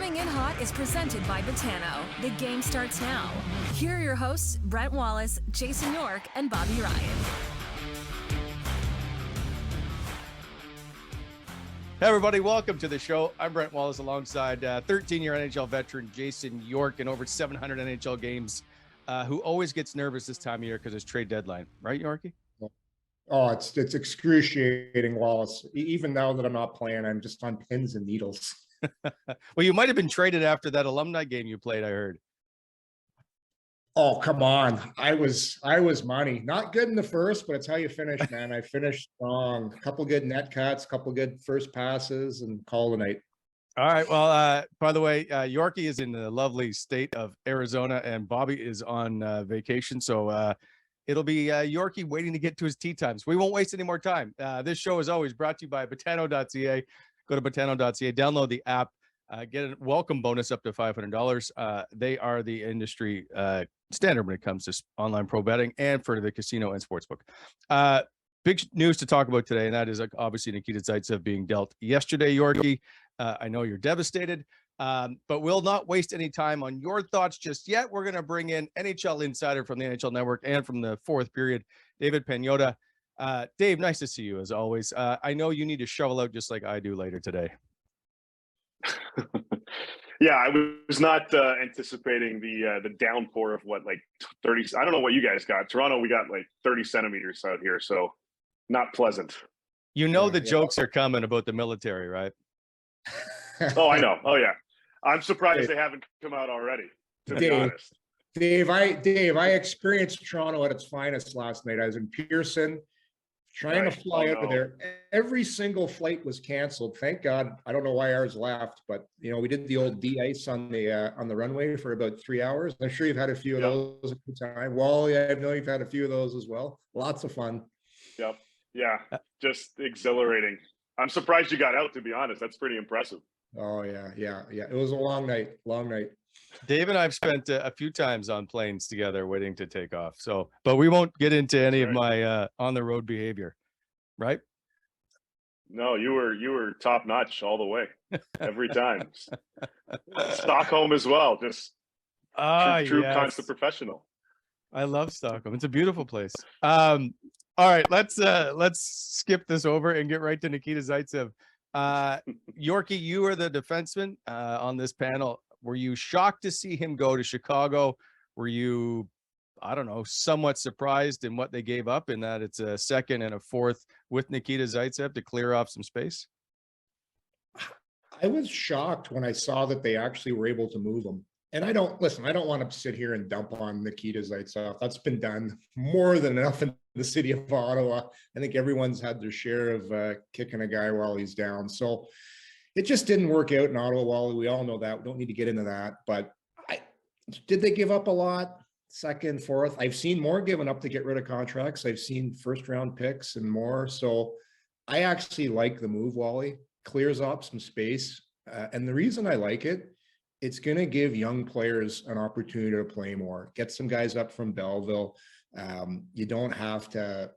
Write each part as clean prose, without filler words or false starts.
Coming in Hot is presented by Botano. The game starts now. Here are your hosts, Brent Wallace, Jason York, and Bobby Ryan. Hey everybody, welcome to the show. I'm Brent Wallace alongside 13-year NHL veteran Jason York in over 700 NHL games, who always gets nervous this time of year because it's trade deadline. Right, Yorkie? Oh, it's excruciating, Wallace. Even now that I'm not playing, I'm just on pins and needles. Well, you might have been traded after that alumni game you played, I heard. Oh, come on. I was money. Not good in the first, but it's how you finish, man. I finished strong. A couple good net cuts, a couple good first passes, and call the night. All right. Well, by the way, Yorkie is in the lovely state of Arizona, and Bobby is on vacation. So it'll be Yorkie waiting to get to his tea times. We won't waste any more time. This show is always brought to you by Botano.ca. Go to Botano.ca, download the app, get a welcome bonus up to $500. They are the industry standard when it comes to online pro betting and for the casino and sportsbook. Big news to talk about today, and that is obviously Nikita Zaitsev being dealt yesterday, Yorkie. I know you're devastated, but we'll not waste any time on your thoughts just yet. We're going to bring in NHL insider from the NHL Network and from the fourth period, David Pagnotta. Dave, nice to see you as always. I know you need to shovel out just like I do later today. Yeah, I was not anticipating the downpour of like 30. I don't know what you guys got. Toronto, we got like 30 centimeters out here, so not pleasant. You know the jokes are coming about the military, right? Oh, I know. Oh, yeah. I'm surprised they haven't come out already, to be honest. Dave, I experienced Toronto at its finest last night. I was in Pearson, trying to fly out of there. Every single flight was canceled. Thank God. I don't know why ours left, but we did the old de-ice on the runway for about 3 hours. I'm sure you've had a few of those at the time. Well, yeah, I know you've had a few of those as well. Lots of fun. Yep. Yeah. Just exhilarating. I'm surprised you got out, to be honest. That's pretty impressive. Oh yeah. It was a long night. Dave and I've spent a few times on planes together waiting to take off. So, but we won't get into any of my on the road behavior, right? No, you were top notch all the way, every time. Stockholm as well, just true constant professional. I love Stockholm. It's a beautiful place. All right, let's skip this over and get right to Nikita Zaitsev. Yorkie, you are the defenseman on this panel. Were you shocked to see him go to Chicago? Were you, I don't know, somewhat surprised in what they gave up in that it's a second and a fourth with Nikita Zaitsev to clear off some space? I was shocked when I saw that they actually were able to move him. And I don't want to sit here and dump on Nikita Zaitsev. That's been done more than enough in the city of Ottawa. I think everyone's had their share of kicking a guy while he's down. So it just didn't work out in Ottawa. Well, we all know that. We don't need to get into that. But did they give up a lot? Second, fourth. I've seen more given up to get rid of contracts. I've seen first-round picks and more. So I actually like the move, Wally. Clears up some space. And the reason I like it, it's going to give young players an opportunity to play more. Get some guys up from Belleville. You don't have to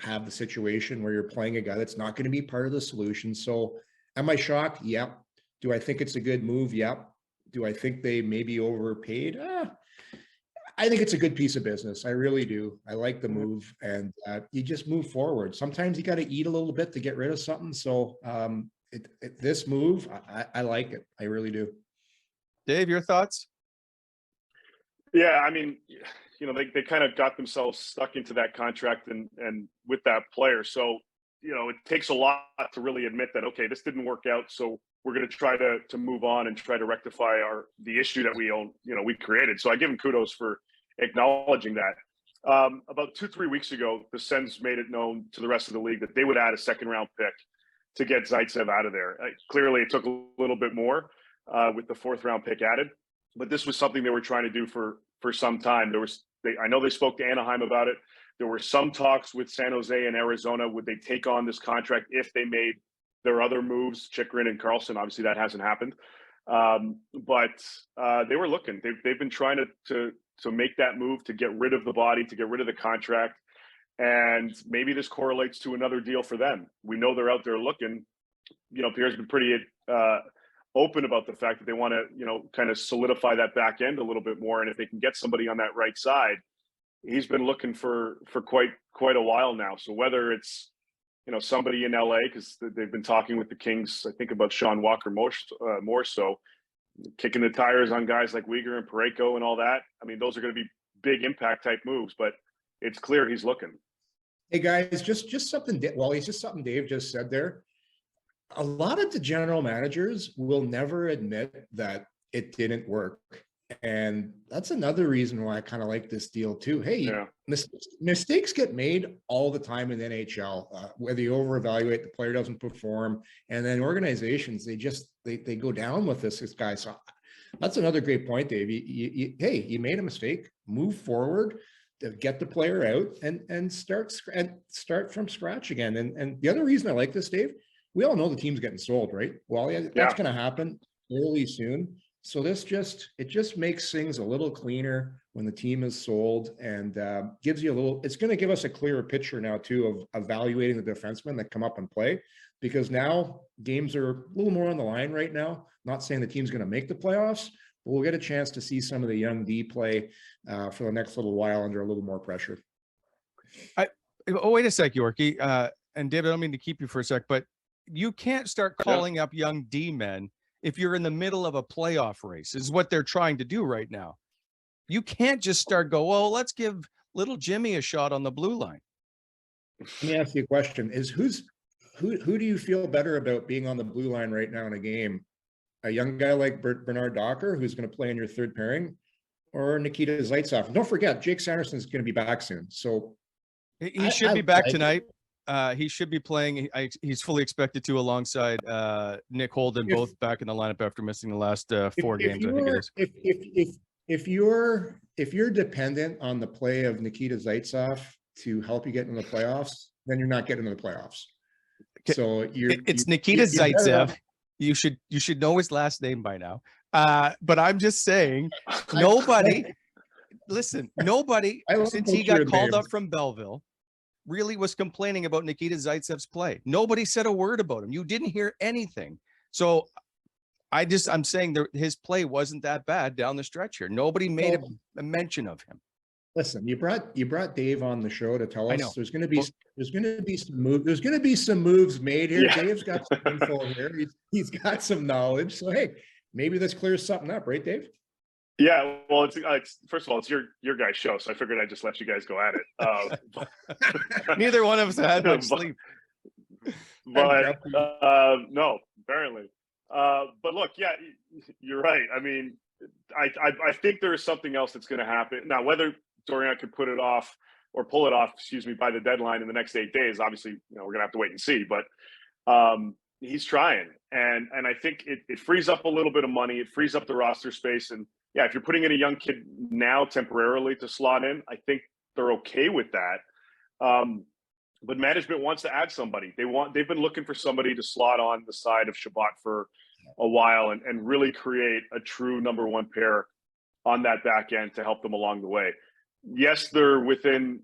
have the situation where you're playing a guy that's not going to be part of the solution. So am I shocked? Yep. Do I think it's a good move? Yep. Do I think they maybe overpaid? I think it's a good piece of business. I really do. I like the move, and you just move forward. Sometimes you got to eat a little bit to get rid of something. So this move, I like it. I really do. Dave, your thoughts? Yeah, I mean, they kind of got themselves stuck into that contract and with that player. So, it takes a lot to really admit that, okay, this didn't work out. So we're going to try to move on and try to rectify the issue that we created. So I give him kudos for acknowledging that. About 2-3 weeks ago, the Sens made it known to the rest of the league that they would add a second-round pick to get Zaitsev out of there. Clearly, it took a little bit more with the fourth-round pick added, but this was something they were trying to do for some time. I know they spoke to Anaheim about it. There were some talks with San Jose and Arizona. Would they take on this contract if they made their other moves, Chychrun and Karlsson? Obviously, that hasn't happened. But they were looking. They've been trying to make that move to get rid of the body, to get rid of the contract. And maybe this correlates to another deal for them. We know they're out there looking. Pierre's been pretty open about the fact that they want to, kind of solidify that back end a little bit more. And if they can get somebody on that right side, he's been looking for quite a while now. So whether it's, somebody in LA, because they've been talking with the Kings, I think about Sean Walker more so, kicking the tires on guys like Uyghur and Parayko and all that. I mean, those are going to be big impact type moves, but it's clear he's looking. Hey guys, just something. Well, it's just something Dave just said there. A lot of the general managers will never admit that it didn't work. And that's another reason why I kind of like this deal too. Hey, mistakes get made all the time in the NHL, whether you over-evaluate, the player doesn't perform, and then organizations, they go down with this guy. So that's another great point, Dave. You made a mistake, move forward, get the player out and start from scratch again. And the other reason I like this, Dave, we all know the team's getting sold, right? Well, that's going to happen fairly soon. So it just makes things a little cleaner when the team is sold, and gives you it's going to give us a clearer picture now too of evaluating the defensemen that come up and play, because now games are a little more on the line right now. Not saying the team's going to make the playoffs, but we'll get a chance to see some of the young D play for the next little while under a little more pressure. Wait a sec, Yorkie. And David, I don't mean to keep you for a sec, but you can't start calling up young D men if you're in the middle of a playoff race, is what they're trying to do right now. You can't just let's give little Jimmy a shot on the blue line. Let me ask you a question. Who do you feel better about being on the blue line right now in a game? A young guy like Bernard Docker, who's going to play in your third pairing, or Nikita Zaitsev? And don't forget, Jake Sanderson is going to be back soon. So he should be back tonight. He should be playing. He's fully expected to, alongside Nick Holden, both back in the lineup after missing the last 4 games. I think it is. If you're dependent on the play of Nikita Zaitsev to help you get into the playoffs, then you're not getting into the playoffs. So it's Nikita Zaitsev. You should know his last name by now. But I'm just saying, nobody, since he got called up from Belleville, really was complaining about Nikita Zaitsev's play. Nobody said a word about him. You didn't hear anything. So I'm saying his play wasn't that bad down the stretch here. Nobody made a mention of him. Listen, you brought Dave on the show to tell us there's going to be some moves made here. Yeah. Dave's got some info here. He's got some knowledge. So hey, maybe this clears something up, right, Dave? Yeah, well, it's first of all, it's your guys' show, so I figured I'd just let you guys go at it. Neither one of us had much sleep. But no, apparently. But look, yeah, you're right. I mean, I think there is something else that's going to happen now. Whether Dorian could pull it off, by the deadline in the next 8 days, obviously, we're going to have to wait and see. But he's trying, and I think it frees up a little bit of money. It frees up the roster space, and yeah, if you're putting in a young kid now temporarily to slot in, I think they're okay with that. But management wants to add somebody. They've been looking for somebody to slot on the side of Shabbat for a while and really create a true number one pair on that back end to help them along the way. Yes, they're within,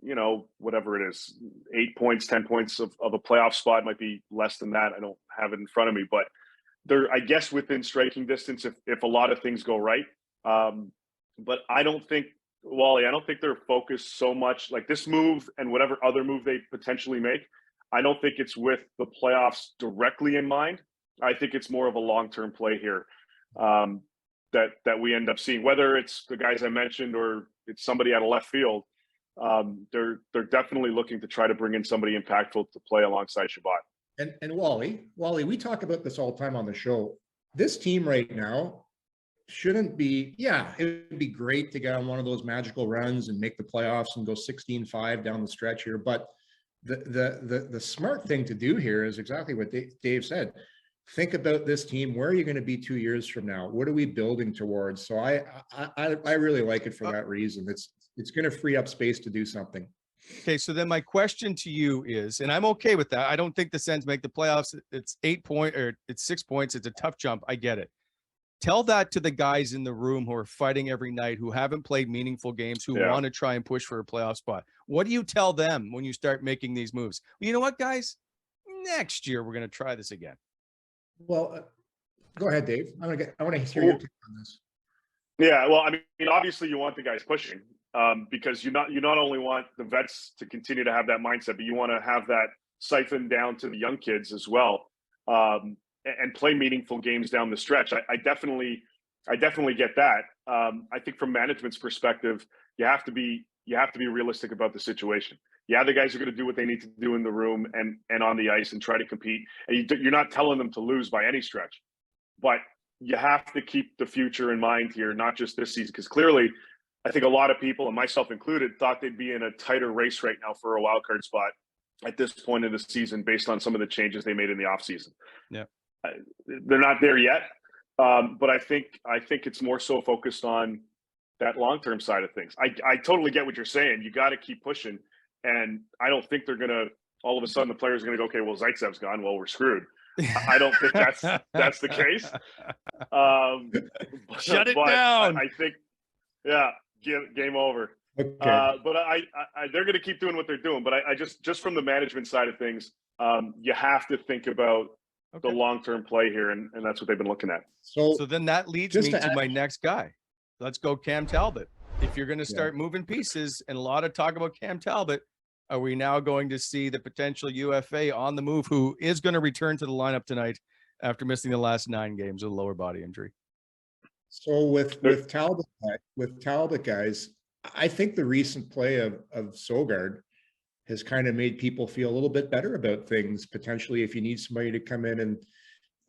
whatever it is, 8 points, 10 points of a playoff spot. Might be less than that. I don't have it in front of me, but they're, I guess, within striking distance if a lot of things go right. But I don't think, Wally, they're focused so much like this move and whatever other move they potentially make. I don't think it's with the playoffs directly in mind. I think it's more of a long-term play here that we end up seeing, whether it's the guys I mentioned or it's somebody out of left field. They're definitely looking to try to bring in somebody impactful to play alongside Shabbat. And Wally, we talk about this all the time on the show. This team right now shouldn't be, it would be great to get on one of those magical runs and make the playoffs and go 16-5 down the stretch here. But the smart thing to do here is exactly what Dave said. Think about this team. Where are you going to be 2 years from now? What are we building towards? So I really like it for that reason. It's going to free up space to do something. Okay, so then my question to you is, and I'm okay with that. I don't think the Sens make the playoffs. It's 6 points. It's a tough jump. I get it. Tell that to the guys in the room who are fighting every night, who haven't played meaningful games, who want to try and push for a playoff spot. What do you tell them when you start making these moves? Well, you know what, guys? Next year, we're going to try this again. Well, Go ahead, Dave. I want to hear your take on this. Yeah, well, I mean, obviously you want the guys pushing because you not only want the vets to continue to have that mindset, but you want to have that siphon down to the young kids as well, and play meaningful games down the stretch. I definitely get that. I think from management's perspective, you have to be realistic about the situation. Yeah, the guys are going to do what they need to do in the room and on the ice and try to compete. And you're not telling them to lose by any stretch, but you have to keep the future in mind here, not just this season. Because clearly, I think a lot of people, and myself included, thought they'd be in a tighter race right now for a wild card spot at this point of the season based on some of the changes they made in the offseason. Yeah, they're not there yet, but I think it's more so focused on that long-term side of things. I totally get what you're saying. You got to keep pushing. And I don't think they're going to, all of a sudden the players are going to go, okay, well, Zaitsev's gone. Well, we're screwed. I don't think that's the case. Shut it down. I think, yeah, game over. Okay. But they're going to keep doing what they're doing. But I just from the management side of things, you have to think about the long-term play here. And that's what they've been looking at. So then that leads me to my next guy. Let's go Cam Talbot. If you're going to start moving pieces, and a lot of talk about Cam Talbot, are we now going to see the potential UFA on the move who is going to return to the lineup tonight after missing the last 9 games with a lower body injury? So with Talbot, guys, I think the recent play of Sogard has kind of made people feel a little bit better about things, potentially if you need somebody to come in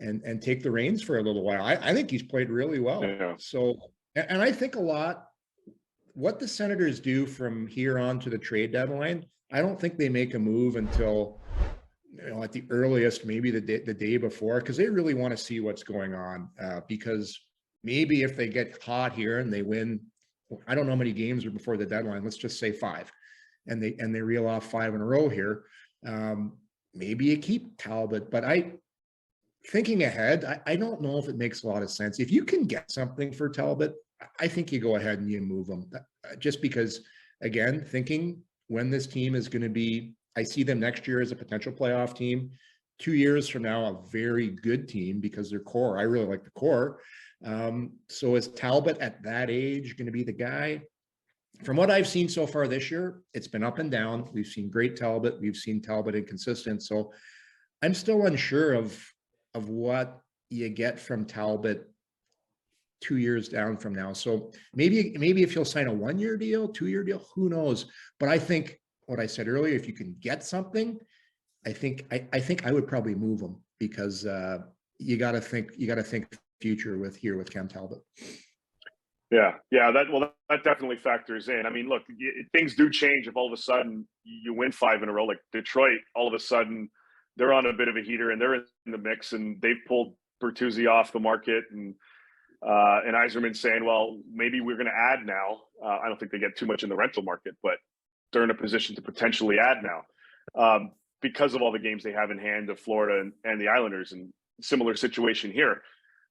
and take the reins for a little while. I think he's played really well. Yeah. So, and I think a lot what the Senators do from here on to the trade deadline, I don't think they make a move until, at the earliest, maybe the day before, because they really want to see what's going on. Because maybe if they get hot here and they win, I don't know how many games are before the deadline. Let's just say 5, and they reel off 5 in a row here. Maybe you keep Talbot, but thinking ahead, I don't know if it makes a lot of sense. If you can get something for Talbot, I think you go ahead and you move them, just because, again, thinking when this team is going to be, I see them next year as a potential playoff team, 2 years from now, a very good team because their core, I really like the core. So is Talbot at that age going to be the guy? From what I've seen so far this year, it's been up and down. We've seen great Talbot. We've seen Talbot inconsistent. So I'm still unsure of what you get from Talbot 2 years down from now. So maybe if you'll sign a 1-year deal, 2-year deal, who knows? But I think what I said earlier, if you can get something, I think I would probably move them, because you got to think future with Cam Talbot. Yeah, that definitely factors in. I mean, look, things do change if all of a sudden you win 5 in a row. Like Detroit, all of a sudden they're on a bit of a heater and they're in the mix, and they've pulled Bertuzzi off the market, and Yzerman saying, well, maybe we're going to add now. I don't think they get too much in the rental market, but they're in a position to potentially add now because of all the games they have in hand of Florida and the Islanders, and similar situation here.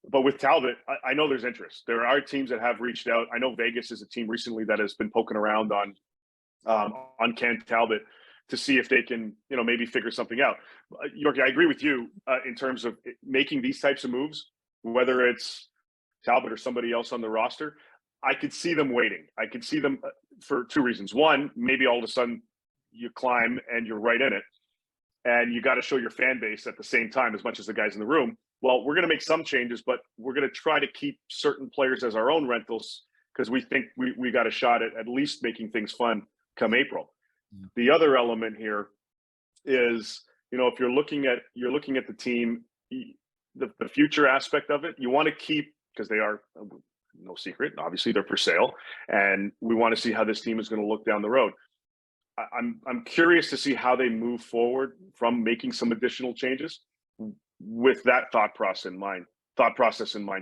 But with Talbot, I know there's interest. There are teams that have reached out. I know Vegas is a team recently that has been poking around on Cam Talbot to see if they can, maybe figure something out. Yorkie, I agree with you in terms of making these types of moves, whether it's Talbot or somebody else on the roster. I could see them waiting. I could see them for 2 reasons. One, maybe all of a sudden you climb and you're right in it, and you got to show your fan base at the same time as much as the guys in the room. Well, we're going to make some changes, but we're going to try to keep certain players as our own rentals because we think we got a shot at least making things fun come April. Yeah. The other element here is, if you're looking at the team, the future aspect of it, you want to keep, because they are, no secret, obviously they're for sale, and we want to see how this team is going to look down the road. I'm curious to see how they move forward from making some additional changes with that thought process in mind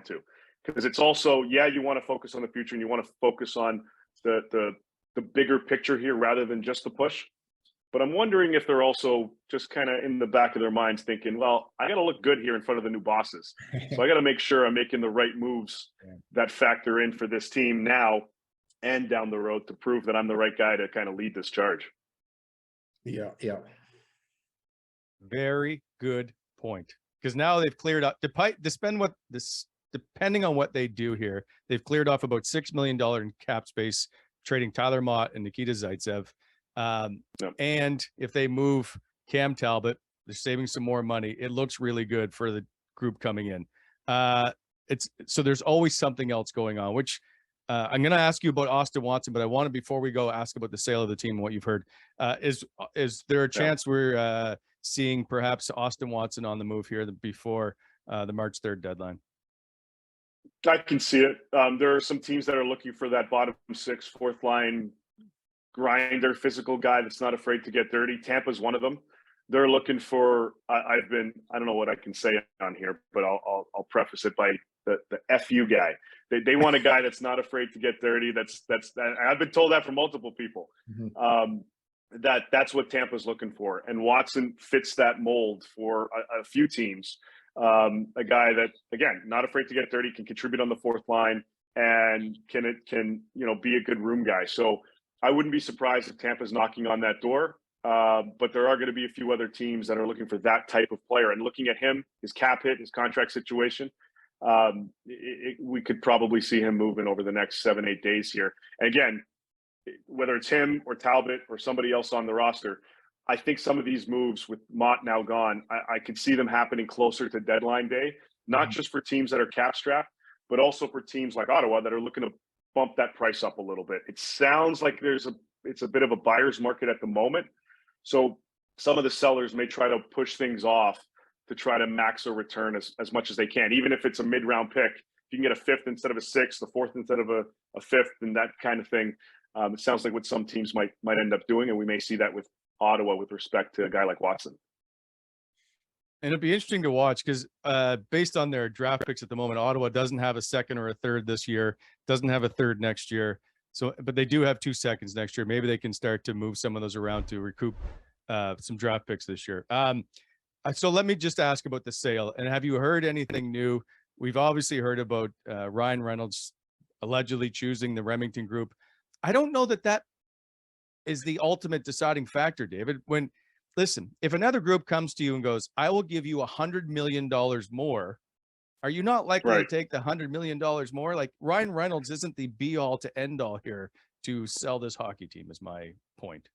too, because it's also, you want to focus on the future and you want to focus on the bigger picture here rather than just the push. But I'm wondering if they're also just kind of in the back of their minds thinking, well, I got to look good here in front of the new bosses, so I got to make sure I'm making the right moves that factor in for this team now and down the road to prove that I'm the right guy to kind of lead this charge. Yeah. Very good point. because now they've cleared up depending on what they do here, they've cleared off about $6 million in cap space, trading Tyler Mott and Nikita Zaitsev. And if they move Cam Talbot, they're saving some more money. It looks really good for the group coming in. So there's always something else going on, which I'm going to ask you about Austin Watson, but I want to, before we go, ask about the sale of the team and what you've heard. Is there a chance we're seeing perhaps Austin Watson on the move here before the March 3rd deadline? I can see it. There are some teams that are looking for that bottom six, fourth line grinder, physical guy that's not afraid to get dirty. Tampa's one of them. They're looking for. I don't know what I can say on here, but I'll preface it by the FU guy. They want a guy that's not afraid to get dirty. That's I've been told that from multiple people. Mm-hmm. That's what Tampa's looking for, and Watson fits that mold for a few teams. A guy that, again, not afraid to get dirty, can contribute on the fourth line, and can be a good room guy. So I wouldn't be surprised if Tampa's knocking on that door. But there are going to be a few other teams that are looking for that type of player. And looking at him, his cap hit, his contract situation, we could probably see him moving over the next 7-8 days here. And again, whether it's him or Talbot or somebody else on the roster, I think some of these moves with Mott now gone, I could see them happening closer to deadline day, not just for teams that are cap strapped, but also for teams like Ottawa that are looking to bump that price up a little bit. It sounds like it's a bit of a buyer's market at the moment. So some of the sellers may try to push things off to try to max a return as much as they can, even if it's a mid-round pick. If you can get a fifth instead of a sixth, a fourth instead of a fifth, and that kind of thing. It sounds like what some teams might end up doing, and we may see that with Ottawa with respect to a guy like Watson. And it'd be interesting to watch because based on their draft picks at the moment, Ottawa doesn't have a second or a third this year, doesn't have a third next year. So, but they do have 2 seconds next year. Maybe they can start to move some of those around to recoup some draft picks this year. So let me just ask about the sale. And have you heard anything new? We've obviously heard about Ryan Reynolds allegedly choosing the Remington Group. I don't know that is the ultimate deciding factor, David. Listen, if another group comes to you and goes, I will give you $100 million more, are you not likely to take the $100 million more? Like, Ryan Reynolds isn't the be all to end all here to sell this hockey team, is my point.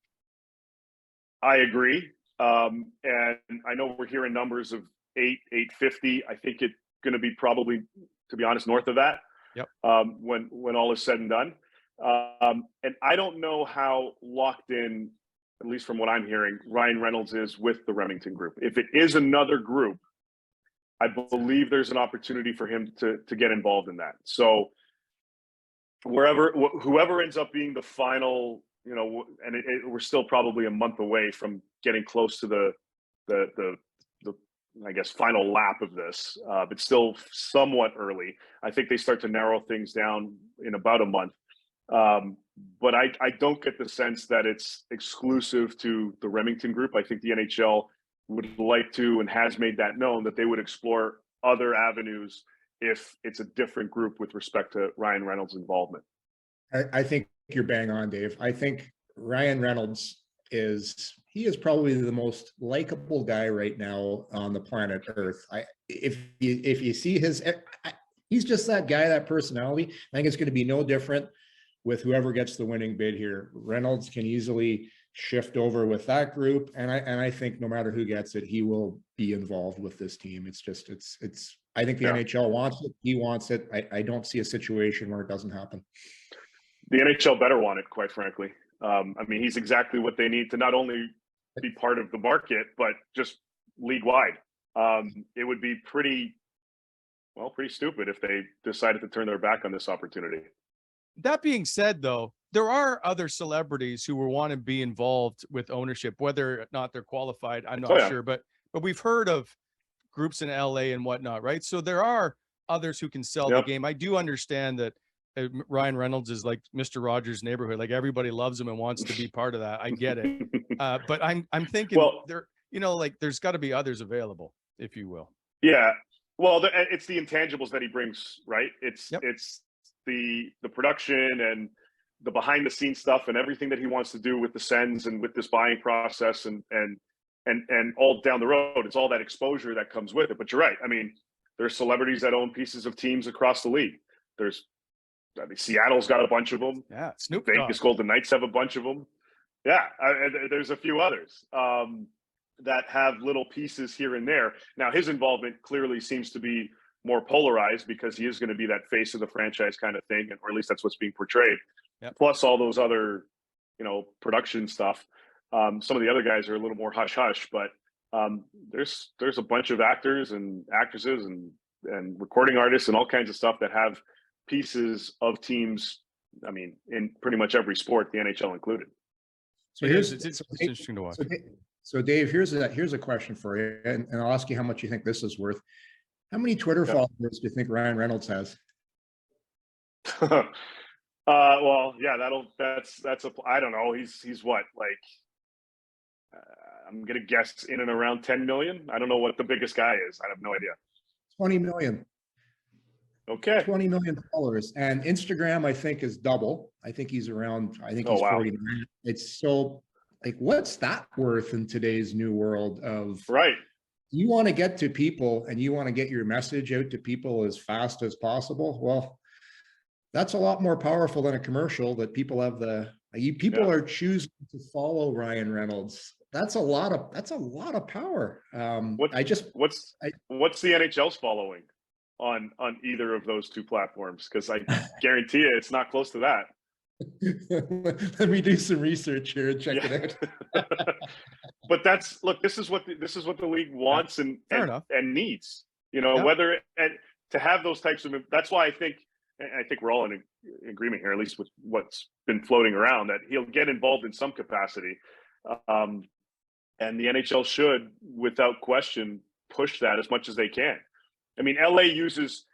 I agree. And I know we're hearing numbers of $850. I think it's going to be probably, to be honest, north of that. Yep. When all is said and done. And I don't know how locked in, at least from what I'm hearing, Ryan Reynolds is with the Remington Group. If it is another group, I believe there's an opportunity for him to get involved in that. So whoever ends up being the final, and we're still probably a month away from getting close to the I guess final lap of this, but still somewhat early. I think they start to narrow things down in about a month. But I don't get the sense that it's exclusive to the Remington Group. I think the NHL would like to, and has made that known, that they would explore other avenues if it's a different group with respect to Ryan Reynolds' involvement. I think you're bang on, Dave. I think Ryan Reynolds is probably the most likable guy right now on the planet Earth. If you see he's just that guy, that personality. I think it's going to be no different with whoever gets the winning bid here. Reynolds can easily shift over with that group, and I think no matter who gets it, he will be involved with this team. It's I think the NHL wants it. He wants it. I don't see a situation where it doesn't happen. The NHL better want it, quite frankly. I mean, he's exactly what they need to not only be part of the market, but just league wide. It would be pretty stupid if they decided to turn their back on this opportunity. That being said, though, there are other celebrities who will want to be involved with ownership, whether or not they're qualified. I'm not sure, but we've heard of groups in LA and whatnot, right? So there are others who can sell the game. I do understand that Ryan Reynolds is like Mr. Rogers' Neighborhood. Like, everybody loves him and wants to be part of that. I get it. But I'm thinking there's got to be others available, if you will. Yeah. Well, it's the intangibles that he brings, right? It's the production and the behind the scenes stuff and everything that he wants to do with the Sens and with this buying process and and all down the road, it's all that exposure that comes with it. But you're right. I mean, there's celebrities that own pieces of teams across the league. Seattle's got a bunch of them. Yeah, Snoop Vegas Dogg. Golden Knights have a bunch of them. Yeah, there's a few others that have little pieces here and there. Now, his involvement clearly seems to be more polarized because he is going to be that face of the franchise kind of thing, or at least that's what's being portrayed. Yep. Plus all those other, production stuff. Some of the other guys are a little more hush hush, but there's a bunch of actors and actresses and recording artists and all kinds of stuff that have pieces of teams. I mean, in pretty much every sport, the NHL included. So it's interesting to watch. So Dave, here's a question for you, and I'll ask you how much you think this is worth. How many Twitter followers do you think Ryan Reynolds has? Well, yeah, I don't know. He's what, like, I'm going to guess in and around 10 million. I don't know what the biggest guy is. I have no idea. 20 million. Okay. 20 million followers. And Instagram, I think, is double. I think he's around, he's 49. It's so, like, what's that worth in today's new world of, right? You want to get to people and you want to get your message out to people as fast as possible. Well, that's a lot more powerful than a commercial that people have people are choosing to follow Ryan Reynolds. That's a lot of power. What's the NHL's following on either of those two platforms? Because I guarantee you it's not close to that. Let me do some research here and check it out. But this is what the league wants and needs. Whether and to have those types of, that's why I think we're all in agreement here, at least with what's been floating around, that he'll get involved in some capacity. And the NHL should, without question, push that as much as they can. I mean, LA uses,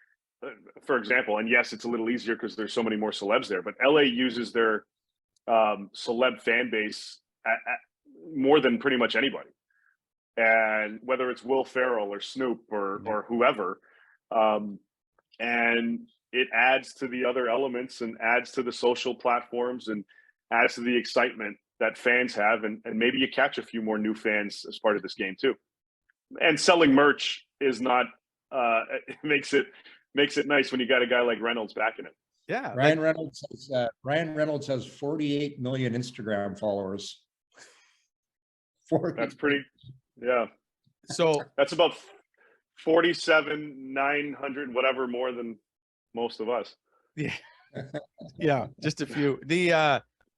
for example, and yes, it's a little easier because there's so many more celebs there, but LA uses their celeb fan base more than pretty much anybody. And whether it's Will Ferrell or Snoop or whoever, and it adds to the other elements and adds to the social platforms and adds to the excitement that fans have. And maybe you catch a few more new fans as part of this game too. And selling merch is not, it makes it nice when you got a guy like Reynolds backing it. Yeah. Ryan Reynolds has 48 million Instagram followers. That's pretty, yeah. So that's about 47,900, whatever, more than most of us. Yeah. Yeah. Just a few.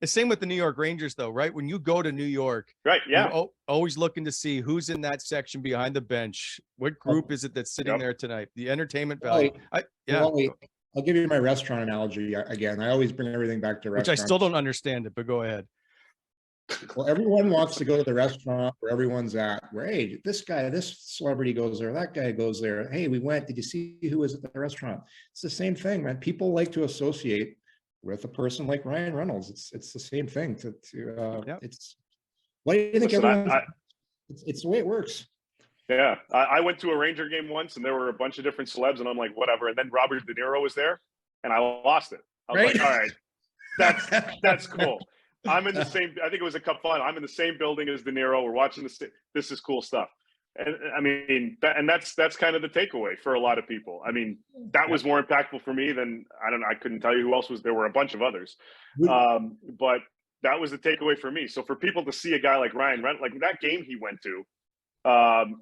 The same with the New York Rangers though, right? When you go to New York, right? Yeah. You're always looking to see who's in that section behind the bench. What group is it that's sitting there tonight? The entertainment value. I'll give you my restaurant analogy again. I always bring everything back to restaurants. Which I still don't understand it, but go ahead. Well, everyone wants to go to the restaurant where everyone's at. Where, hey, this celebrity goes there, that guy goes there. Hey, we went. Did you see who was at the restaurant? It's the same thing, man. People like to associate with a person like Ryan Reynolds. It's the same thing. It's why do you think it's the way it works. Yeah, I went to a Ranger game once, and there were a bunch of different celebs, and I'm like, whatever. And then Robert De Niro was there, and I lost it. I was like, all right, that's cool. I'm in the same. I think it was a cup final. I'm in the same building as De Niro. We're watching this is cool stuff. And I mean, that's kind of the takeaway for a lot of people. I mean, that was more impactful for me than I couldn't tell you who else was there. Were a bunch of others, but that was the takeaway for me. So for people to see a guy like Ryan Reynolds, like that game he went to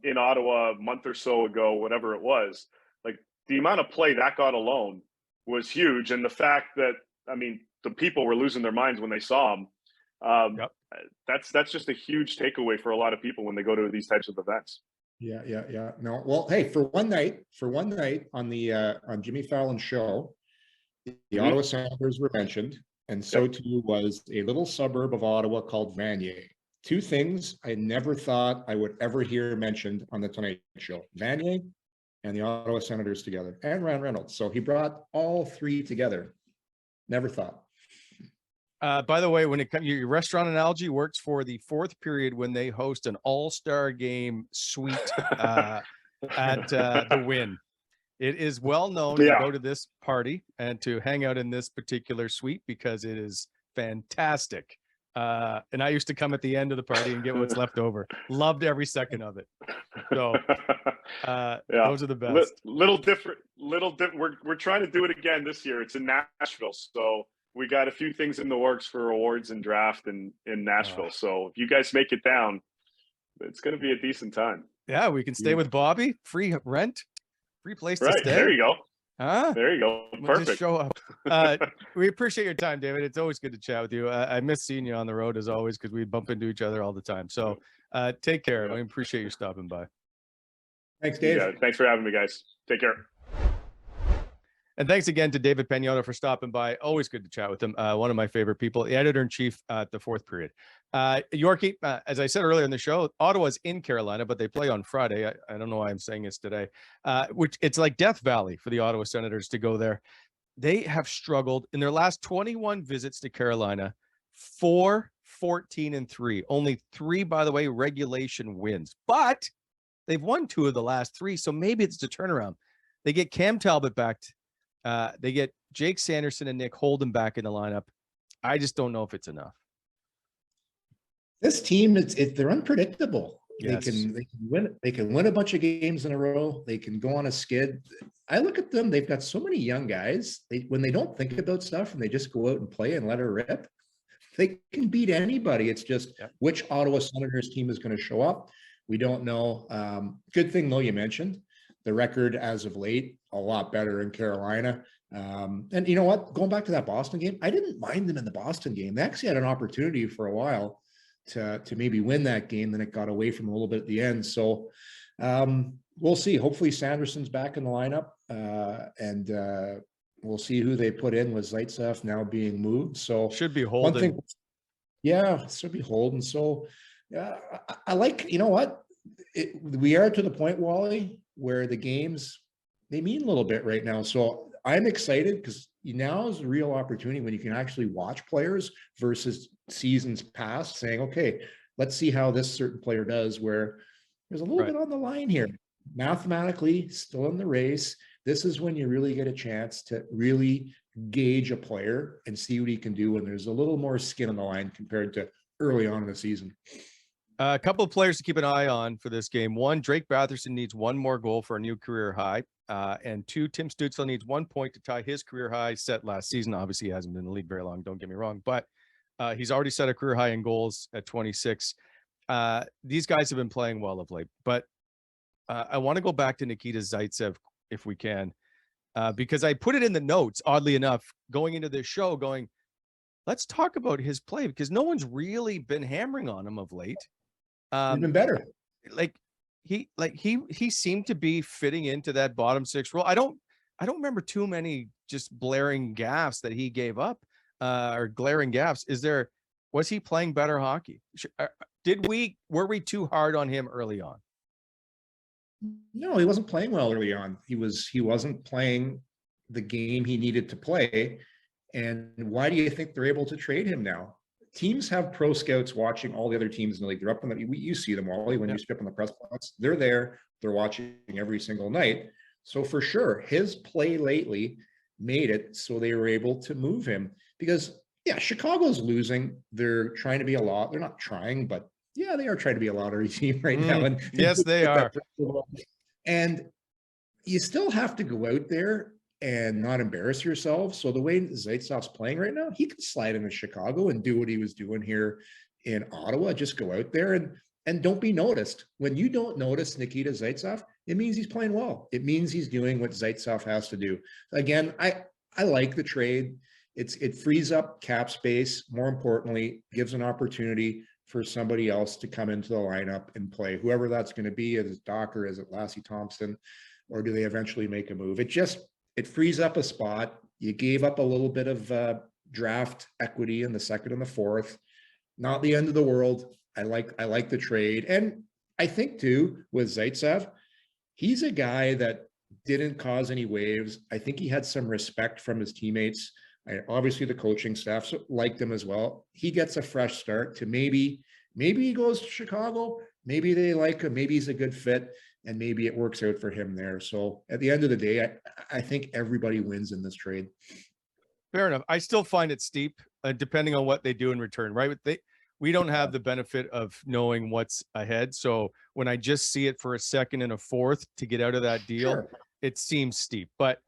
in Ottawa a month or so ago, whatever it was, like the amount of play that got alone was huge, and the fact that the people were losing their minds when they saw him. That's just a huge takeaway for a lot of people when they go to these types of events. Yeah. No, well, hey, for one night on the on Jimmy Fallon's show, the Ottawa Senators were mentioned, and so too was a little suburb of Ottawa called Vanier. Two things I never thought I would ever hear mentioned on the Tonight Show: Vanier and the Ottawa Senators together, and Ryan Reynolds. So he brought all three together. Never thought. By the way, when it comes, your restaurant analogy works for the fourth period when they host an all-star game suite at the Wynn. It is well known to go to this party and to hang out in this particular suite because it is fantastic. And I used to come at the end of the party and get what's left over. Loved every second of it. So those are the best. Little different. We're trying to do it again this year. It's in Nashville, so we got a few things in the works for awards and draft in Nashville. So if you guys make it down, it's going to be a decent time. Yeah, we can stay with Bobby. Free rent, free place to stay. There you go. Huh? There you go. We'll Perfect. just show up. We appreciate your time, David. It's always good to chat with you. I miss seeing you on the road as always because we bump into each other all the time. So take care. I appreciate you stopping by. Thanks, Dave. Yeah, thanks for having me, guys. Take care. And thanks again to David Pagnotta for stopping by. Always good to chat with him. One of my favorite people, the editor-in-chief at the fourth period. Yorkie, as I said earlier in the show, Ottawa's in Carolina, but they play on Friday. I don't know why I'm saying this today, which it's like Death Valley for the Ottawa Senators to go there. They have struggled in their last 21 visits to Carolina, 4-14-3. Only 3, by the way, regulation wins. But they've won 2 of the last 3, so maybe it's a turnaround. They get Cam Talbot back. They get Jake Sanderson and Nick Holden back in the lineup. I just don't know if it's enough. This team, they're unpredictable. Yes. They can win a bunch of games in a row. They can go on a skid. I look at them, they've got so many young guys. When they don't think about stuff and they just go out and play and let her rip, they can beat anybody. It's just which Ottawa Senators team is going to show up. We don't know. Good thing though, you mentioned the record as of late, a lot better in Carolina. And you know what? Going back to that Boston game, I didn't mind them in the Boston game. They actually had an opportunity for a while to maybe win that game. Then it got away from them a little bit at the end. So we'll see. Hopefully Sanderson's back in the lineup. And we'll see who they put in with Zaitsev now being moved. So should be Holden. Should be Holden. So I like, you know what? We are to the point, Wally, where the games, they mean a little bit right now. So I'm excited because now is a real opportunity when you can actually watch players versus seasons past saying, okay, let's see how this certain player does, where there's a little bit on the line here. Mathematically, still in the race. This is when you really get a chance to really gauge a player and see what he can do when there's a little more skin on the line compared to early on in the season. A couple of players to keep an eye on for this game. 1, Drake Batherson needs 1 more goal for a new career high. And 2, Tim Stützle needs 1 point to tie his career high set last season. Obviously, he hasn't been in the league very long, don't get me wrong, but he's already set a career high in goals at 26. These guys have been playing well of late, but I want to go back to Nikita Zaitsev if we can, because I put it in the notes, oddly enough, going into this show going, let's talk about his play because no one's really been hammering on him of late. He's been better. He seemed to be fitting into that bottom 6 role. I don't remember too many just blaring gaffes that he gave up, or glaring gaffes. Was he playing better hockey? Were we too hard on him early on? No, he wasn't playing well early on. He wasn't playing the game he needed to play. And why do you think they're able to trade him now? Teams have pro scouts watching all the other teams in the league. They're up on you see them all when you step on the press box. They're there. They're watching every single night. So for sure, his play lately made it so they were able to move him because Chicago's losing. They're trying to be a lot. They're not trying, but they are trying to be a lottery team right now. And yes, they are. And you still have to go out there and not embarrass yourself. So the way Zaitsev's playing right now, he could slide into Chicago and do what he was doing here in Ottawa. Just go out there and don't be noticed. When you don't notice Nikita Zaitsev, it means he's playing well. It means he's doing what Zaitsev has to do. Again, I like the trade. It frees up cap space. More importantly, gives an opportunity for somebody else to come into the lineup and play. Whoever that's going to be, is it Docker, is it Lassie Thompson, or do they eventually make a move? It frees up a spot. You gave up a little bit of draft equity in the second and the fourth. Not the end of the world. I like the trade. And I think too, with Zaitsev, he's a guy that didn't cause any waves. I think he had some respect from his teammates. Obviously the coaching staff liked him as well. He gets a fresh start to maybe he goes to Chicago. Maybe they like him. Maybe he's a good fit. And maybe it works out for him there. So at the end of the day, I think everybody wins in this trade. Fair enough. I still find it steep. depending on what they do in return, right? We don't have the benefit of knowing what's ahead. So when I just see it for a second and a fourth to get out of that deal, Sure. it seems steep. But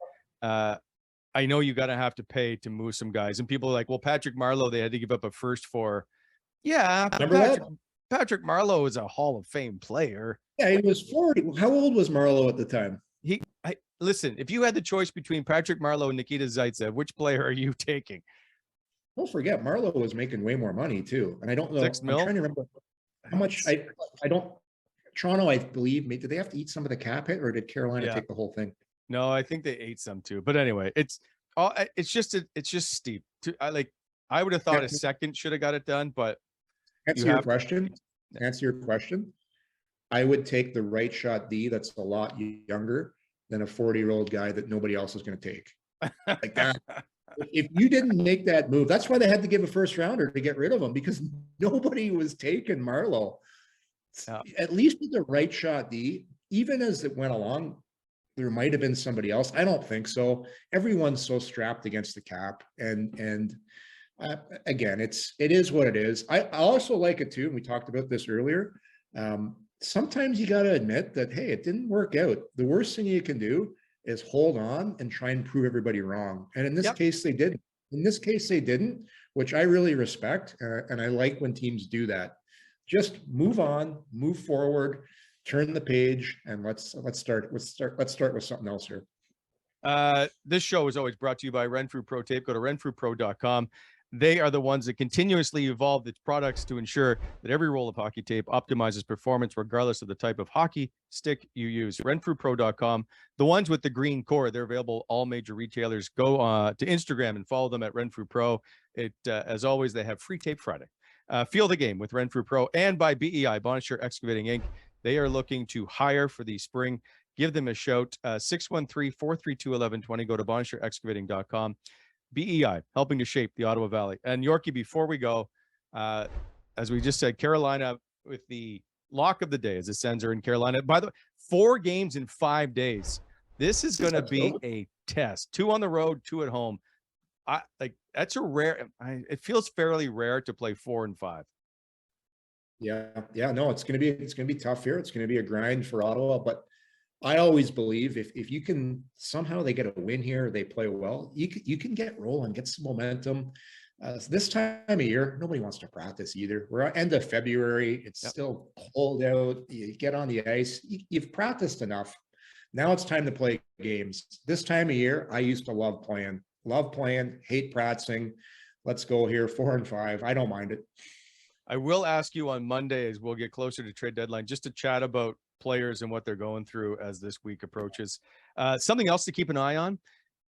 I know you got to have to pay to move some guys. And people are like, well, Patrick Marleau, they had to give up a first for. Yeah, but Patrick Marleau is a Hall of Fame player. Yeah, he was 40. How old was Marleau at the time? Listen, if you had the choice between Patrick Marleau and Nikita Zaitsev, which player are you taking? Don't forget, Marleau was making way more money too. And I don't know. $6 million? I'm trying to remember how much. I don't. Toronto, I believe, did they have to eat some of the cap hit, or did Carolina take the whole thing? No, I think they ate some too. But anyway, it's just steep. I would have thought a second should have got it done, but answer your question. I would take the right shot D that's a lot younger than a 40-year-old guy that nobody else is going to take. Like that. If you didn't make that move, that's why they had to give a first rounder to get rid of him, because nobody was taking Marleau. Yeah. At least with the right shot D, even as it went along, there might have been somebody else. I don't think so. Everyone's so strapped against the cap, and again, it is what it is. I also like it too, and we talked about this earlier. Sometimes you got to admit that, hey, it didn't work out. The worst thing you can do is hold on and try and prove everybody wrong. And in this case, they didn't. In this case, they didn't, which I really respect, and I like when teams do that. Just move on, move forward, turn the page, and let's start with something else here. This show is always brought to you by Renfrew Pro Tape. Go to renfrewpro.com. They are the ones that continuously evolve its products to ensure that every roll of hockey tape optimizes performance regardless of the type of hockey stick you use. renfrewpro.com. The ones with the green core, they're available all major retailers. Go to Instagram and follow them at Renfrew Pro. As always, they have Free Tape Friday. Feel the game with Renfrew Pro, and by BEI, Bonisher Excavating Inc. They are looking to hire for the spring. Give them a shout, 613-432-1120. Go to bonisherexcavating.com. BEI, helping to shape the Ottawa Valley. And Yorkie, before we go, as we just said, Carolina with the lock of the day as the Sens are in Carolina. By the way, 4 games in 5 days. This is going to be a test. 2 on the road, 2 at home. That's a rare. It feels fairly rare to play 4 and 5. Yeah. No, it's going to be tough here. It's going to be a grind for Ottawa, but I always believe if you can somehow they get a win here, they play well, you can get rolling, get some momentum. This time of year, nobody wants to practice either. We're at end of February. It's still cold out. You get on the ice. You've practiced enough. Now it's time to play games. This time of year, I used to love playing, hate practicing. Let's go here, 4 and 5. I don't mind it. I will ask you on Monday as we'll get closer to trade deadline, just to chat about players and what they're going through as this week approaches. Something else to keep an eye on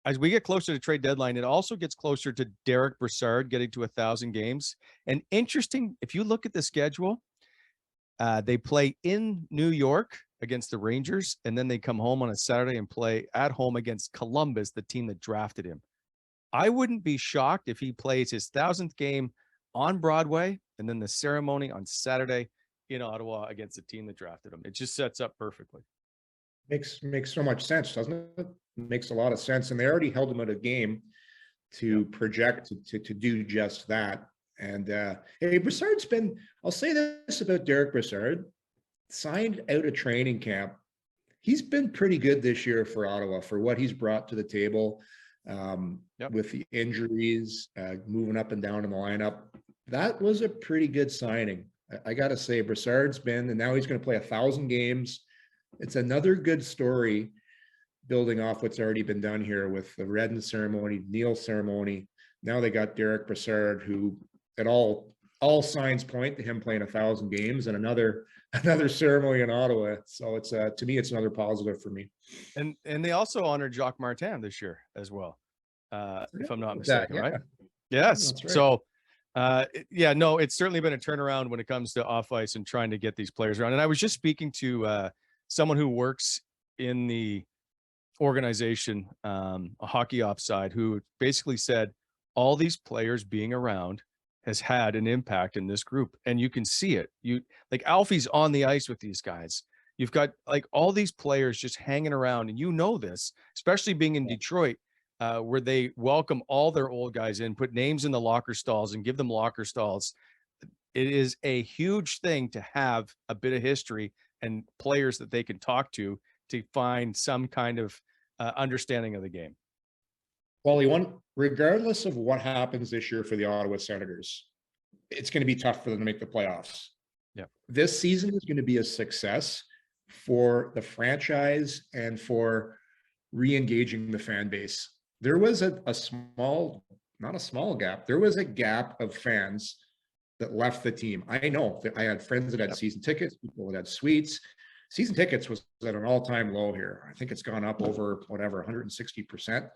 as we get closer to trade deadline, it also gets closer to Derek Brassard getting to 1,000 games. And interesting, if you look at the schedule, they play in New York against the Rangers, and then they come home on a Saturday and play at home against Columbus, the team that drafted him. I wouldn't be shocked if he plays his 1,000th game on Broadway and then the ceremony on Saturday in Ottawa against the team that drafted him. It just sets up perfectly. Makes so much sense, doesn't it? Makes a lot of sense. And they already held him at a game to project to do just that. And hey, Brassard's been, I'll say this about Derek Brassard, signed out of training camp. He's been pretty good this year for Ottawa for what he's brought to the table with the injuries, moving up and down in the lineup. That was a pretty good signing. I got to say, Brassard's been, and now he's going to play 1,000 games. It's another good story building off what's already been done here with the Redden ceremony, Neil ceremony. Now they got Derek Brassard, who at all signs point to him playing 1,000 games and another ceremony in Ottawa. So it's to me, it's another positive for me. And they also honored Jacques Martin this year as well, if I'm not mistaken, right? Yes. Right. So it's certainly been a turnaround when it comes to off ice and trying to get these players around. And I was just speaking to someone who works in the organization, a hockey ops side, who basically said all these players being around has had an impact in this group. And you can see it. Like Alfie's on the ice with these guys. You've got like all these players just hanging around, and you know this, especially being in Detroit. where they welcome all their old guys in, put names in the locker stalls and give them locker stalls. It is a huge thing to have a bit of history and players that they can talk to find some kind of understanding of the game. Well, regardless of what happens this year for the Ottawa Senators, it's going to be tough for them to make the playoffs. Yeah. This season is going to be a success for the franchise and for re-engaging the fan base. There was a small, not a small gap. There was a gap of fans that left the team. I know that I had friends that had season tickets, people that had suites. Season tickets was at an all-time low here. I think it's gone up over 160%.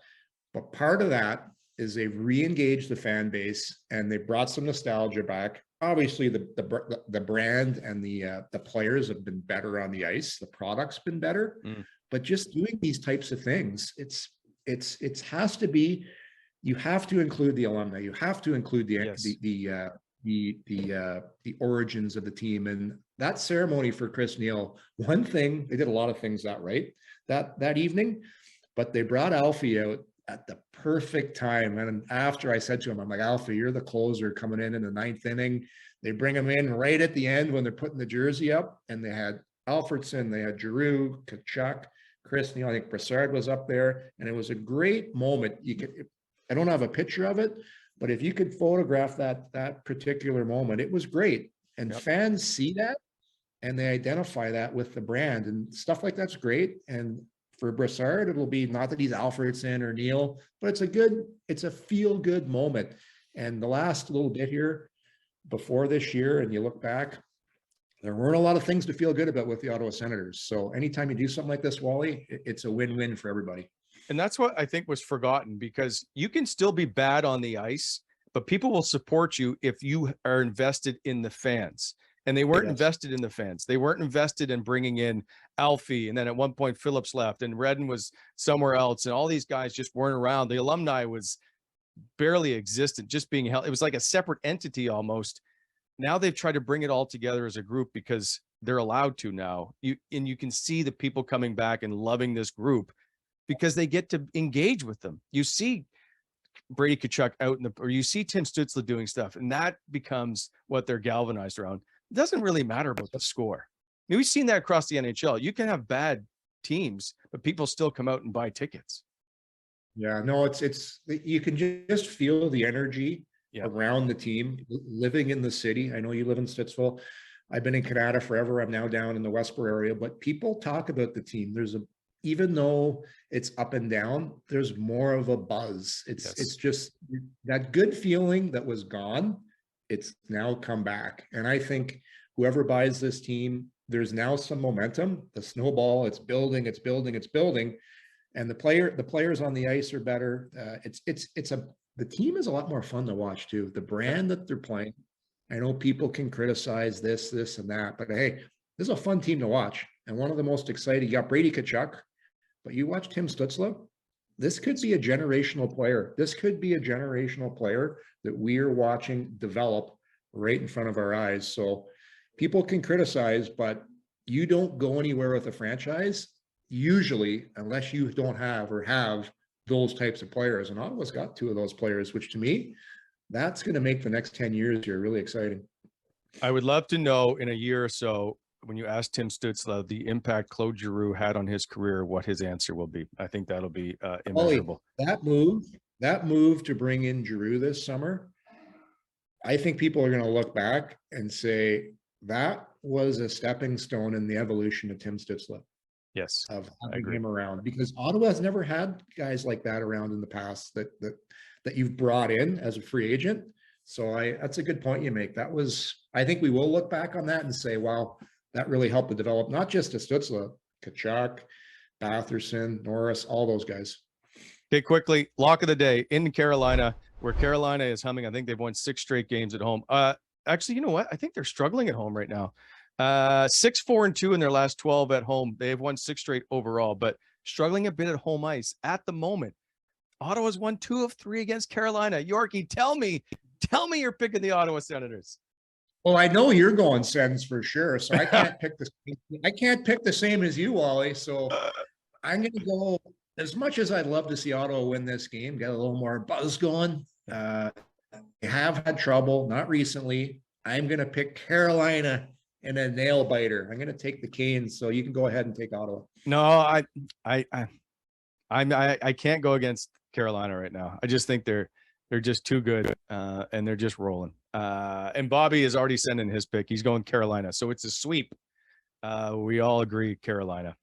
But part of that is they've re-engaged the fan base and they brought some nostalgia back. Obviously, the brand and the players have been better on the ice. The product's been better. But just doing these types of things, it has to be. You have to include the alumni. You have to include the origins of the team. And that ceremony for Chris Neil, one thing, they did a lot of things that evening, but they brought Alfie out at the perfect time. And after I said to him, I'm like, Alfie, you're the closer coming in the ninth inning. They bring him in right at the end when they're putting the jersey up, and they had Alfredson, they had Giroux, Tkachuk, Chris Neil, I think Brassard was up there, and it was a great moment. I don't have a picture of it, but if you could photograph that particular moment, it was great. And fans see that and they identify that with the brand, and stuff like that's great. And for Brassard, it'll be not that he's Alfredson or Neil, but it's a feel good moment. And the last little bit here before this year, and you look back, there weren't a lot of things to feel good about with the Ottawa Senators. So anytime you do something like this, Wally, it's a win-win for everybody. And that's what I think was forgotten, because you can still be bad on the ice, but people will support you if you are invested in the fans. And they weren't invested in the fans. They weren't invested in bringing in Alfie. And then at one point, Phillips left and Redden was somewhere else. And all these guys just weren't around. The alumni was barely existent, just being held. It was like a separate entity almost. Now they've tried to bring it all together as a group because they're allowed to now. You can see the people coming back and loving this group because they get to engage with them. You see Brady Tkachuk out or you see Tim Stützle doing stuff, and that becomes what they're galvanized around. It doesn't really matter about the score. I mean, we've seen that across the NHL. You can have bad teams, but people still come out and buy tickets. Yeah, no, it's you can just feel the energy around the team, living in the city. I know you live in Stützle. I've been in Canada forever. I'm now down in the Westboro area, but people talk about the team. Even though it's up and down, there's more of a buzz. It's just that good feeling that was gone. It's now come back. And I think whoever buys this team, there's now some momentum. The snowball, it's building. And the players on the ice are better. The team is a lot more fun to watch too. The brand that they're playing. I know people can criticize this and that, but hey, this is a fun team to watch. And one of the most exciting, you got Brady Tkachuk, but you watch Tim Stützle. This could be a generational player. This could be a generational player that we are watching develop right in front of our eyes. So people can criticize, but you don't go anywhere with a franchise, usually, unless you don't have those types of players. And Ottawa's got two of those players, which to me, that's going to make the next 10 years here really exciting. I would love to know in a year or so, when you ask Tim Stützle the impact Claude Giroux had on his career, what his answer will be. I think that'll be immeasurable. That move to bring in Giroux this summer, I think people are going to look back and say that was a stepping stone in the evolution of Tim Stützle. Yes, of having him around, because Ottawa has never had guys like that around in the past that you've brought in as a free agent. So that's a good point you make. I think we will look back on that and say, wow, that really helped to develop not just a Stützle, Tkachuk, Batherson, Norris, all those guys. Okay, quickly, lock of the day in Carolina, where Carolina is humming. I think they've won 6 straight games at home. Actually, you know what? I think they're struggling at home right now. 6-4-2 in their last 12 at home. They've won 6 straight overall, but struggling a bit at home ice at the moment. Ottawa's won 2 of 3 against Carolina. Yorkie, tell me you're picking the Ottawa Senators. Well, I know you're going Sens for sure, so I can't pick the same as you, Wally. So I'm going to go as much as I'd love to see Ottawa win this game, get a little more buzz going, they have had trouble, not recently. I'm going to pick Carolina in a nail biter. I'm going to take the Canes, so you can go ahead and take Ottawa. No, I can't go against Carolina right now. I just think they're just too good, and they're just rolling. And Bobby is already sending his pick. He's going Carolina, so it's a sweep. We all agree Carolina.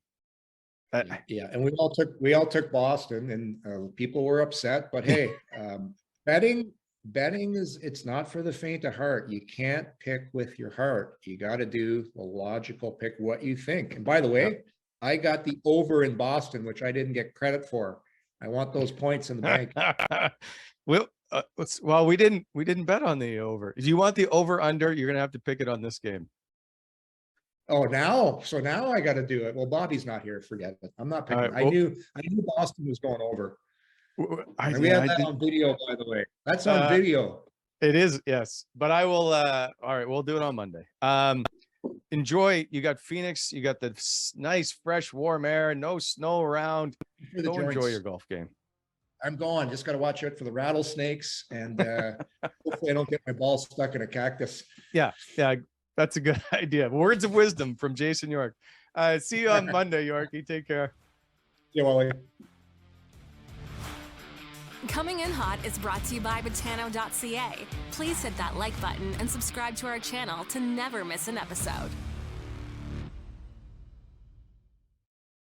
Yeah, and we all took Boston, and people were upset. But hey, betting it's not for the faint of heart. You can't pick with your heart. You got to do the logical pick, what you think. And by the way, I got the over in Boston, which I didn't get credit for. I want those points in the bank. Well, we didn't bet on the over. If you want the over under, you're gonna have to pick it on this game. Oh, now I got to do it. Well, Bobby's not here. Forget it. I'm not picking. Right, I knew Boston was going over. We have that on video, by the way. That's on video. It is, yes. But I will. All right, we'll do it on Monday. Enjoy. You got Phoenix. You got the nice, fresh, warm air. No snow around. Go enjoy your golf game. I'm going. Just got to watch out for the rattlesnakes, and hopefully I don't get my ball stuck in a cactus. Yeah. That's a good idea. Words of wisdom from Jason York. See you on Monday, Yorkie. Take care. Yeah, Wally. Coming in Hot is brought to you by Botano.ca. Please hit that like button and subscribe to our channel to never miss an episode.